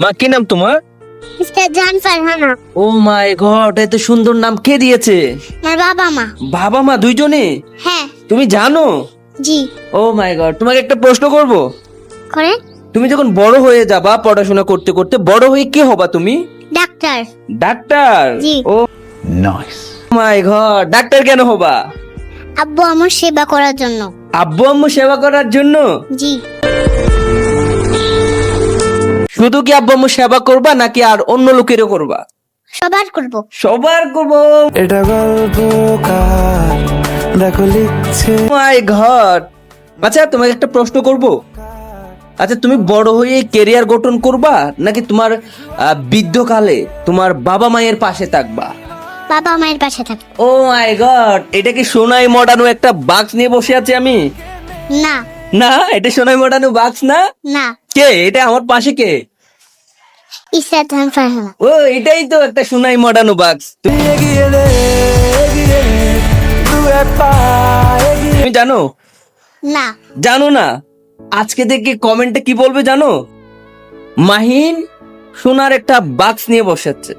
মা কি নাম তোমার? মিস্টার জান ফারহানা। ও মাই গড, এত সুন্দর নাম কে দিয়েছে? আমার বাবা মা। বাবা মা দুইজনে? হ্যাঁ। তুমি জানো? জি। ও মাই গড, তোমাকে একটা প্রশ্ন করব। করে? তুমি যখন বড় হয়ে যাবা পড়াশোনা করতে করতে, বড় হয়ে কি হবা তুমি? ডাক্তার। ডাক্তার? জি। ও নাইস। মাই গড, ডাক্তার কেন হবা? আব্বু আমার সেবা করার জন্য। আব্বু আম্মু সেবা করার জন্য? জি। শুধু কি আব্বু আম্মু সেবা করবা নাকি আর অন্য লোকেরও করবা? সবার করব। সবার করব। এটা গল্পকার দেখো লিখছে। মাই গড। আচ্ছা তোমাকে একটা প্রশ্ন করব। আচ্ছা তুমি বড় হয়ে ক্যারিয়ার গঠন করবা নাকি তোমার বৃদ্ধকালে তোমার বাবা মায়ের পাশে থাকবা? বাবা মায়ের পাশে থাকব। ও মাই গড, এটা কি সোনাই মডানো একটা বাক্স নিয়ে বসে আছি আমি? না। না, এটা সোনাই মডানো বাক্স না। না। কে এটা? আমার পাশে কে? মিস্টার জান ফারহানা। ও এটাই তো একটা সোনাই মডানো বাক্স। এগিয়ে দে, এগিয়ে দে, দু এক পা এগিয়ে। তুমি জানো? না। জানো না? আজকে থেকে কমেন্টে কি বলবে জানো? মাহিন সোনার একটা বাক্স নিয়ে বসে আছে।